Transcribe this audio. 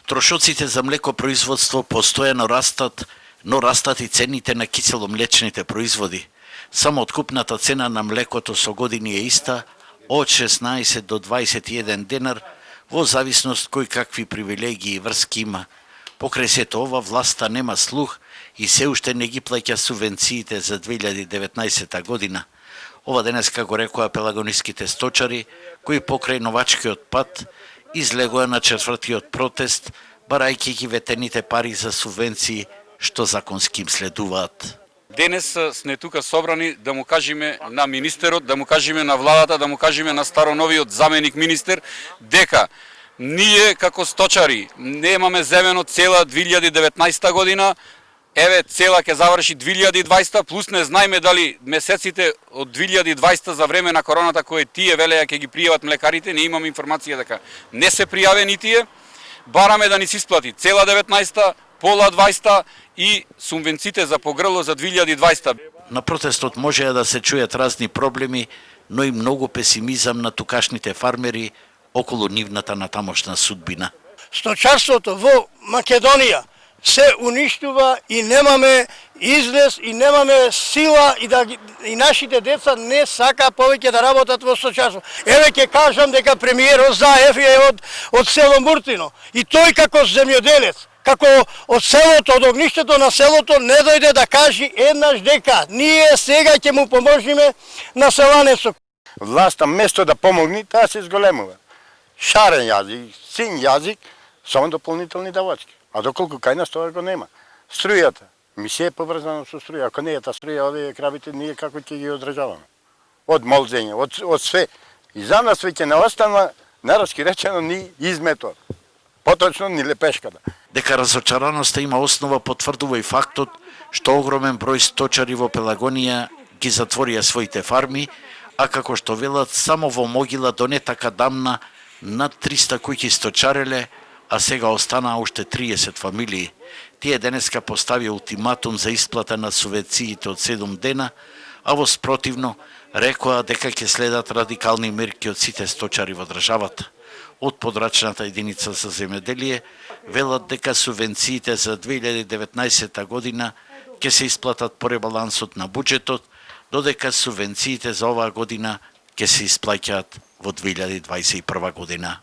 Трошоците за млекопроизводство постојано растат, но растат и цените на киселомлечните производи. Само откупната цена на млекото со години е иста, од 16 до 21 денар, во зависност кој какви привилегии и врски има. Покрај сето ова, власта нема слух и се уште не ги плаќа субвенциите за 2019 година. Ова денеска го рекоа пелагониските сточари, кои покрај новачкиот пат излегоа на четвртиот протест, барајќи ги ветените пари за субвенции што законски им следуваат. Денес сме тука собрани да му кажеме на министерот, да му кажеме на владата, да му кажеме на староновиот заменик министер дека ние како сточари немаме земено цела 2019 година, еве цела ќе заврши 2020, плюс не знаеме дали месеците од 2020 за време на короната кои тие велеа ќе ги пријават млекарите, не имаме информација дека не се пријавени тие. Бараме да ни се исплати цела 19-та, пола 20-та и субвенциите за погрло за 2020. На протестот можеа да се чујат разни проблеми, но и многу песимизам на тукашните фармери околу нивната натамошна судбина. Сточарството во Македонија се уништува и немаме излез и немаме сила и нашите деца не сака повеќе да работат во сточарство. Еве ќе кажам дека премиерот Заев е од село Муртино и тој како земјоделец, како од селото, од огништето на селото не дојде да кажи еднаш дека ние сега ќе му поможиме на селанецот. Власта место да помогни, таа се зголемува. Шарен јазик, син јазик, само дополнителни давачки. А доколку кај нас тоа го нема. Струјата, ми се е поврзано со струја. Ако не е та струја, овие кравите ние како ќе ги одржаваме. Од молзење, од све. И за нас веќе не остана, народски речено, ни изметот. Поточно ни лепешката. Дека разочараноста има основа потврдува и фактот што огромен број сточари во Пелагонија ги затворија своите фарми, а како што велат само во Могила до не така дамна над 300 куќи сточареле, а сега останаа уште 30 фамилии. Тие денеска поставија ултиматум за исплата на субвенциите од 7 дена, а во спротивно рекоа дека ќе следат радикални мерки од сите сточари во државата. Од подрачната единица за земјоделие велат дека субвенциите за 2019 година ќе се исплатат по ребалансот на буџетот, додека субвенциите за оваа година ќе се исплаќаат во 2021 година.